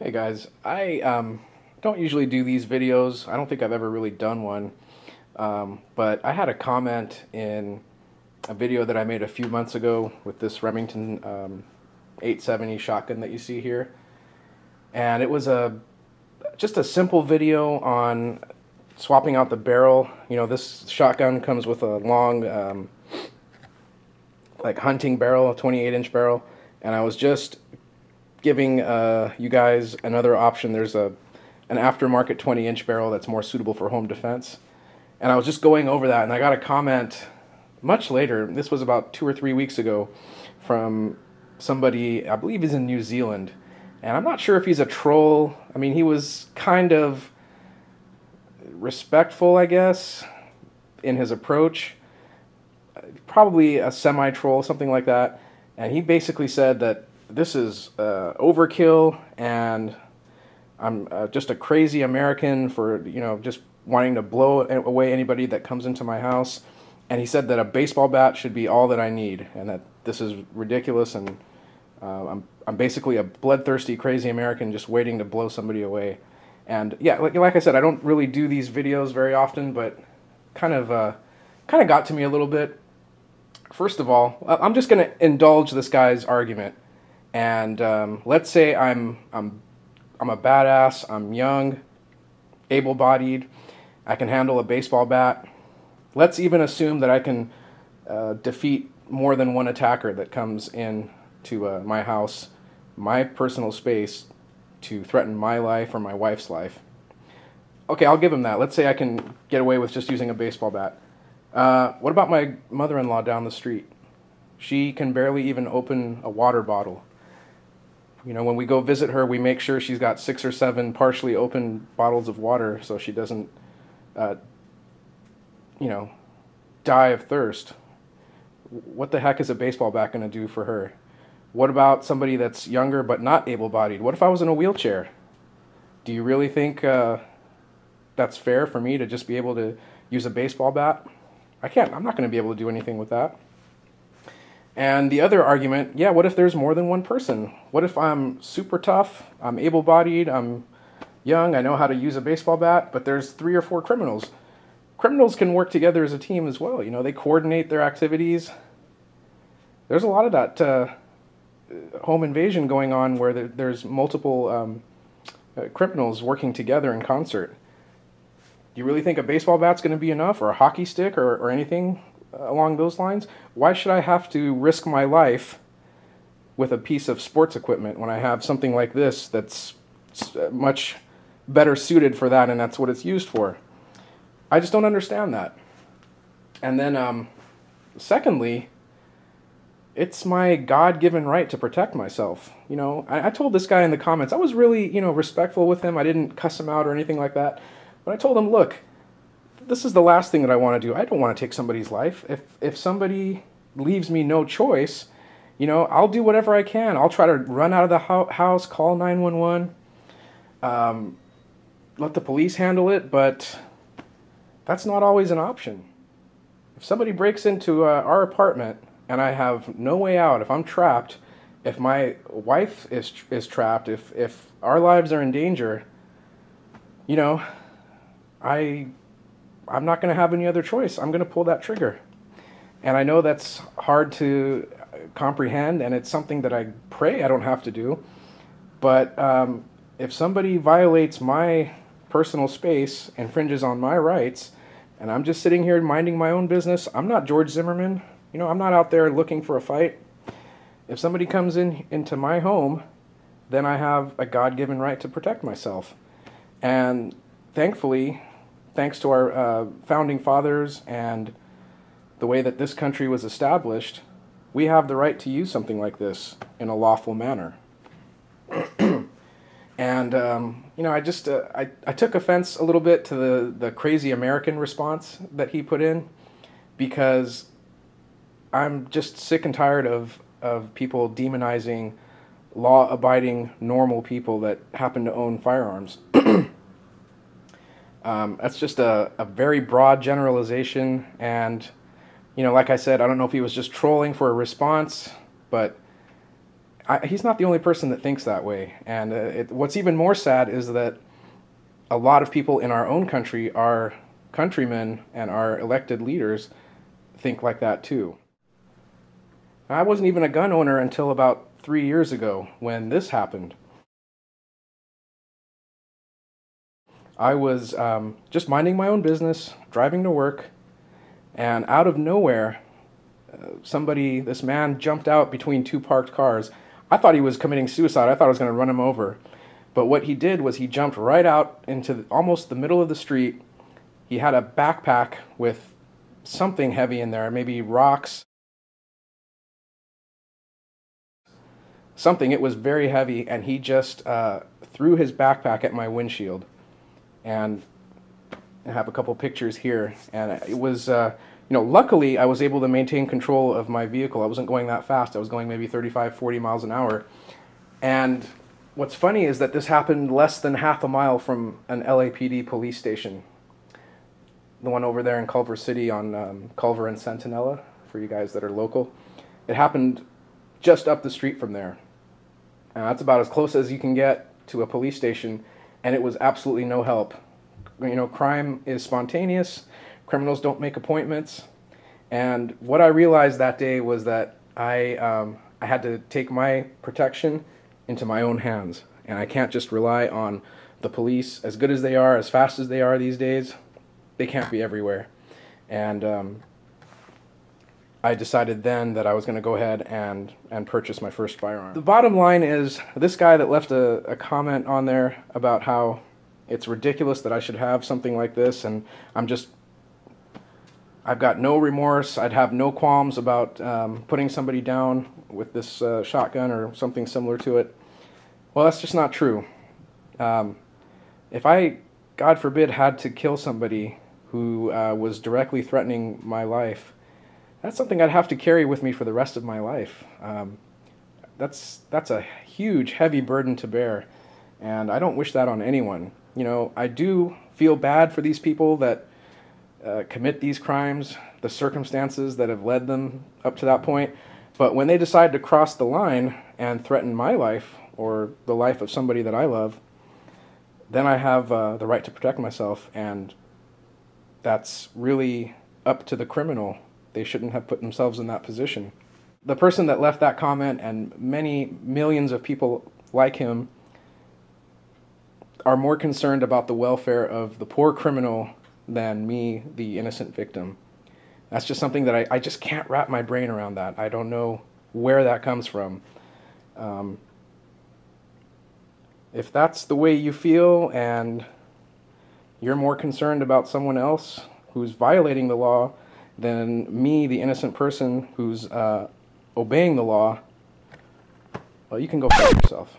Hey guys, I don't usually do these videos. I don't think I've ever really done one. But I had a comment in a video that I made a few months ago with this Remington 870 shotgun that you see here. And it was just a simple video on swapping out the barrel. You know, this shotgun comes with a long like hunting barrel, a 28-inch barrel, and I was just giving you guys another option. There's an aftermarket 20-inch barrel that's more suitable for home defense. And I was just going over that, and I got a comment much later. This was about 2 or 3 weeks ago from somebody, I believe he's in New Zealand. And I'm not sure if he's a troll. I mean, he was kind of respectful, I guess, in his approach. Probably a semi-troll, something like that. And he basically said that this is overkill, and I'm just a crazy American for, just wanting to blow away anybody that comes into my house. And he said that a baseball bat should be all that I need, and that this is ridiculous, and I'm basically a bloodthirsty, crazy American just waiting to blow somebody away. And yeah, like I said, I don't really do these videos very often, but kind of got to me a little bit. First of all, I'm just going to indulge this guy's argument. And let's say I'm a badass. I'm young, able-bodied. I can handle a baseball bat. Let's even assume that I can defeat more than one attacker that comes in to my house, my personal space, to threaten my life or my wife's life. Okay, I'll give him that. Let's say I can get away with just using a baseball bat. What about my mother-in-law down the street? She can barely even open a water bottle. You know, when we go visit her, we make sure she's got 6 or 7 partially open bottles of water so she doesn't, die of thirst. What the heck is a baseball bat going to do for her? What about somebody that's younger but not able-bodied? What if I was in a wheelchair? Do you really think that's fair for me to just be able to use a baseball bat? I'm not going to be able to do anything with that. And the other argument, yeah, what if there's more than one person? What if I'm super tough, I'm able-bodied, I'm young, I know how to use a baseball bat, but there's 3 or 4 criminals. Criminals can work together as a team as well. You know, they coordinate their activities. There's a lot of that home invasion going on where there's multiple criminals working together in concert. Do you really think a baseball bat's going to be enough, or a hockey stick, or anything along those lines? Why should I have to risk my life with a piece of sports equipment when I have something like this that's much better suited for that, and that's what it's used for? I just don't understand that. And then, secondly, it's my God-given right to protect myself. You know, I told this guy in the comments, I was really, respectful with him. I didn't cuss him out or anything like that. But I told him, look, this is the last thing that I want to do. I don't want to take somebody's life. If somebody leaves me no choice, I'll do whatever I can. I'll try to run out of the house, call 911, let the police handle it, but that's not always an option. If somebody breaks into our apartment and I have no way out, if I'm trapped, if my wife is trapped, if our lives are in danger, I'm not going to have any other choice. I'm going to pull that trigger. And I know that's hard to comprehend, and it's something that I pray I don't have to do. But if somebody violates my personal space, infringes on my rights, and I'm just sitting here minding my own business, I'm not George Zimmerman. I'm not out there looking for a fight. If somebody comes into my home, then I have a God-given right to protect myself. And thankfully, thanks to our founding fathers and the way that this country was established, we have the right to use something like this in a lawful manner. And, I took offense a little bit to the crazy American response that he put in, because I'm just sick and tired of people demonizing law-abiding, normal people that happen to own firearms. That's just a very broad generalization, and, like I said, I don't know if he was just trolling for a response, but he's not the only person that thinks that way. And what's even more sad is that a lot of people in our own country, our countrymen and our elected leaders, think like that too. I wasn't even a gun owner until about 3 years ago when this happened. I was just minding my own business, driving to work, and out of nowhere, this man jumped out between two parked cars. I thought he was committing suicide. I thought I was going to run him over. But what he did was he jumped right out into almost the middle of the street. He had a backpack with something heavy in there, maybe rocks. Something, it was very heavy, and he just threw his backpack at my windshield. And I have a couple pictures here. And it was, luckily I was able to maintain control of my vehicle. I wasn't going that fast. I was going maybe 35, 40 miles an hour. And what's funny is that this happened less than half a mile from an LAPD police station. The one over there in Culver City on Culver and Centinela, for you guys that are local. It happened just up the street from there. And that's about as close as you can get to a police station, and it was absolutely no help. Crime is spontaneous. Criminals don't make appointments. And what I realized that day was that I had to take my protection into my own hands. And I can't just rely on the police. As good as they are, as fast as they are these days, they can't be everywhere. And I decided then that I was going to go ahead and purchase my first firearm. The bottom line is, this guy that left a comment on there about how it's ridiculous that I should have something like this, and I've got no remorse. I'd have no qualms about putting somebody down with this shotgun or something similar to it. Well, that's just not true. If I, God forbid, had to kill somebody who was directly threatening my life, that's something I'd have to carry with me for the rest of my life. That's a huge, heavy burden to bear, and I don't wish that on anyone. I do feel bad for these people that commit these crimes, the circumstances that have led them up to that point, but when they decide to cross the line and threaten my life or the life of somebody that I love, then I have the right to protect myself, and that's really up to the criminal. They shouldn't have put themselves in that position. The person that left that comment, and many millions of people like him, are more concerned about the welfare of the poor criminal than me, the innocent victim. That's just something that I just can't wrap my brain around that. I don't know where that comes from. If that's the way you feel and you're more concerned about someone else who's violating the law than me, the innocent person who's obeying the law, well, you can go fuck yourself.